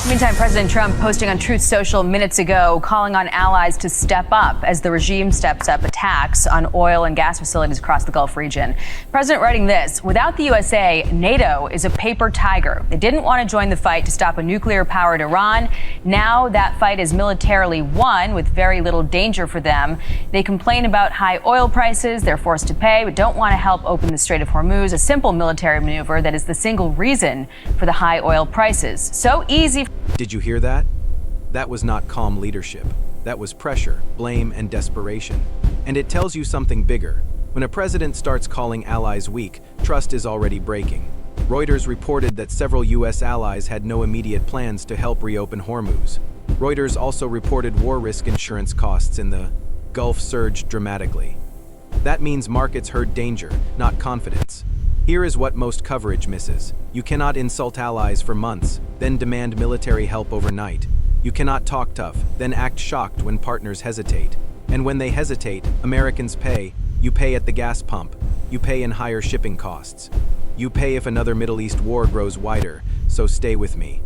Meantime, President Trump posting on Truth Social minutes ago, calling on allies to step up as the regime steps up attacks on oil and gas facilities across the Gulf region. President writing this: without the USA, NATO is a paper tiger. They didn't want to join the fight to stop a nuclear-powered Iran. Now that fight is militarily won with very little danger for them. They complain about high oil prices they're forced to pay, but don't want to help open the Strait of Hormuz, a simple military maneuver that is the single reason for the high oil prices. So easy. Did you hear that? That was not calm leadership. That was pressure, blame, and desperation. And it tells you something bigger. When a president starts calling allies weak, trust is already breaking. Reuters reported that several U.S. allies had no immediate plans to help reopen Hormuz. Reuters also reported war risk insurance costs in the Gulf surged dramatically. That means markets heard danger, not confidence. Here is what most coverage misses. You cannot insult allies for months, then demand military help overnight. You cannot talk tough, then act shocked when partners hesitate. And when they hesitate, Americans pay. You pay at the gas pump. You pay in higher shipping costs. You pay if another Middle East war grows wider, so stay with me.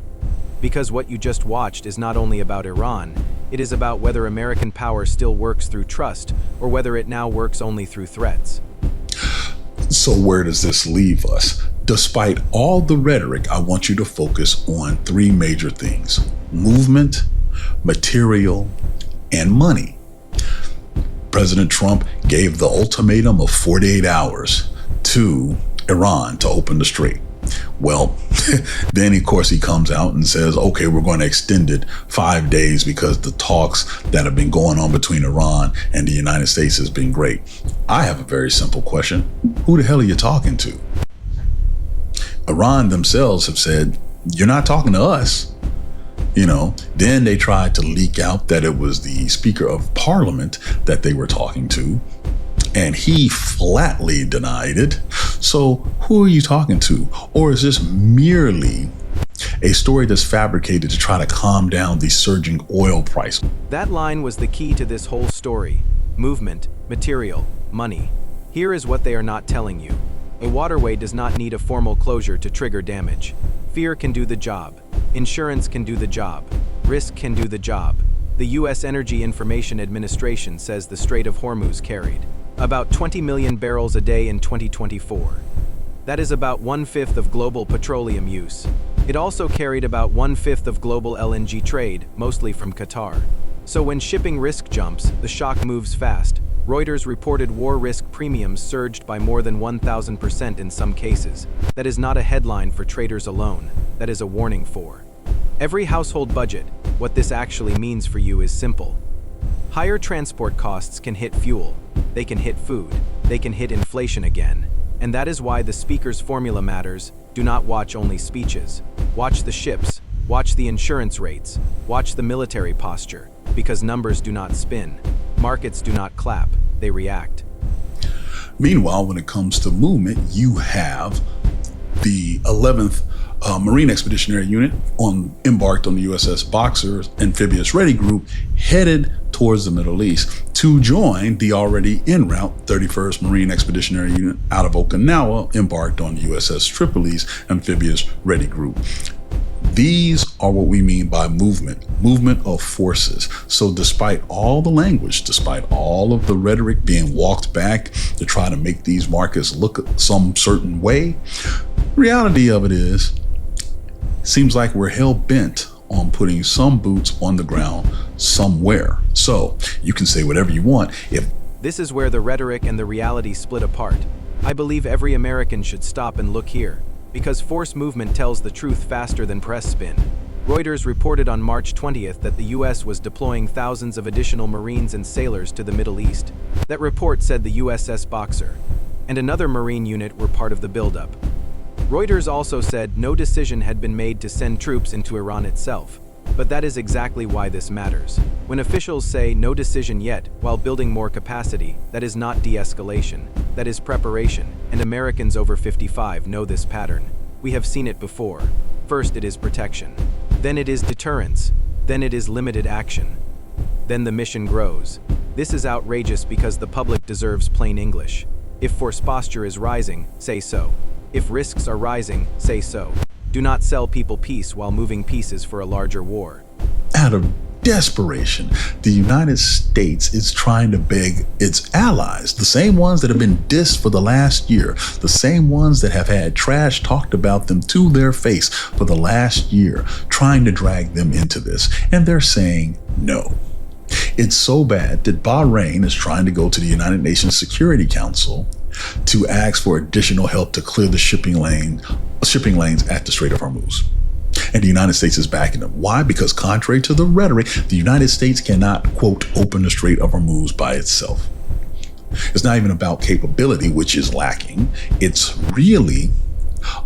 Because what you just watched is not only about Iran, it is about whether American power still works through trust, or whether it now works only through threats. So where does this leave us? Despite all the rhetoric, I want you to focus on three major things: movement, material, and money. President Trump gave the ultimatum of 48 hours to Iran to open the strait. Well, then of course he comes out and says, okay, we're going to extend it 5 days because the talks that have been going on between Iran and the United States has been great. I have a very simple question. Who the hell are you talking to? Iran themselves have said, you're not talking to us. Then they tried to leak out that it was the Speaker of Parliament that they were talking to, and he flatly denied it. So who are you talking to? Or is this merely a story that's fabricated to try to calm down the surging oil price? That line was the key to this whole story. Movement, material, money. Here is what they are not telling you. A waterway does not need a formal closure to trigger damage. Fear can do the job. Insurance can do the job. Risk can do the job. The U.S. Energy Information Administration says the Strait of Hormuz carried about 20 million barrels a day in 2024. That is about 1/5 of global petroleum use. It also carried about 1/5 of global LNG trade, mostly from Qatar. So when shipping risk jumps, the shock moves fast. Reuters reported war risk premiums surged by more than 1,000% in some cases. That is not a headline for traders alone. That is a warning for every household budget. What this actually means for you is simple. Higher transport costs can hit fuel. They can hit food. They can hit inflation again. And that is why the speaker's formula matters. Do not watch only speeches. Watch the ships. Watch the insurance rates. Watch the military posture. Because numbers do not spin. Markets do not clap. They react. Meanwhile, when it comes to movement, you have the 11th Marine Expeditionary Unit embarked on the USS Boxer Amphibious Ready Group, headed towards the Middle East to join the already en route 31st Marine Expeditionary Unit out of Okinawa, embarked on the USS Tripoli's Amphibious Ready Group. These are what we mean by movement of forces. So despite all the language, despite all of the rhetoric being walked back to try to make these markets look some certain way, reality of it is, seems like we're hell-bent on putting some boots on the ground somewhere. So you can say whatever you want. This is where the rhetoric and the reality split apart. I believe every American should stop and look here, because force movement tells the truth faster than press spin. Reuters reported on March 20th that the U.S. was deploying thousands of additional Marines and sailors to the Middle East. That report said the USS Boxer and another Marine unit were part of the buildup. Reuters also said no decision had been made to send troops into Iran itself. But that is exactly why this matters. When officials say no decision yet while building more capacity, that is not de-escalation, that is preparation, and Americans over 55 know this pattern. We have seen it before. First it is protection, then it is deterrence, then it is limited action. Then the mission grows. This is outrageous because the public deserves plain English. If force posture is rising, say so. If risks are rising, say so. Do not sell people peace while moving pieces for a larger war. Out of desperation, the United States is trying to beg its allies, the same ones that have been dissed for the last year, the same ones that have had trash talked about them to their face for the last year, trying to drag them into this. And they're saying no. It's so bad that Bahrain is trying to go to the United Nations Security Council to ask for additional help to clear the shipping lanes at the Strait of Hormuz. And the United States is backing them. Why? Because contrary to the rhetoric, the United States cannot, quote, open the Strait of Hormuz by itself. It's not even about capability, which is lacking. It's really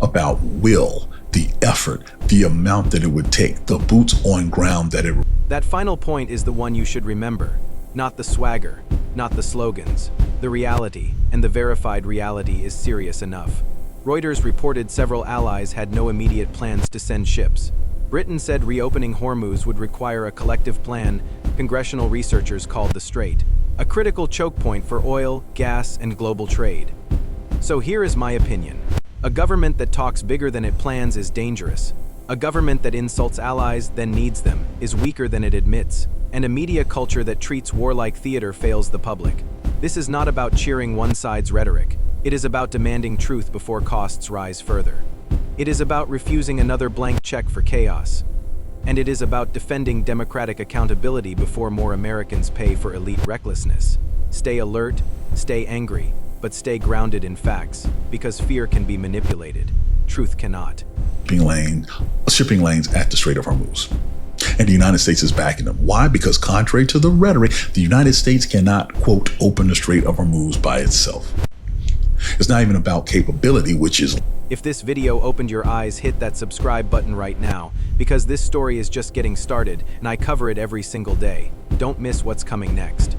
about will, the effort, the amount that it would take, the boots on ground that it. That final point is the one you should remember. Not the swagger, not the slogans. The reality, and the verified reality, is serious enough. Reuters reported several allies had no immediate plans to send ships. Britain said reopening Hormuz would require a collective plan congressional researchers called the Strait, a critical choke point for oil, gas, and global trade. So here is my opinion. A government that talks bigger than it plans is dangerous. A government that insults allies, then needs them, is weaker than it admits. And a media culture that treats warlike theater fails the public. This is not about cheering one side's rhetoric. It is about demanding truth before costs rise further. It is about refusing another blank check for chaos. And it is about defending democratic accountability before more Americans pay for elite recklessness. Stay alert, stay angry, but stay grounded in facts, because fear can be manipulated. Truth cannot. Shipping lanes at the Strait of Hormuz. And the United States is backing them. Why? Because contrary to the rhetoric, the United States cannot, quote, open the Strait of Hormuz by itself. It's not even about capability, which is. If this video opened your eyes, hit that subscribe button right now, because this story is just getting started and I cover it every single day. Don't miss what's coming next.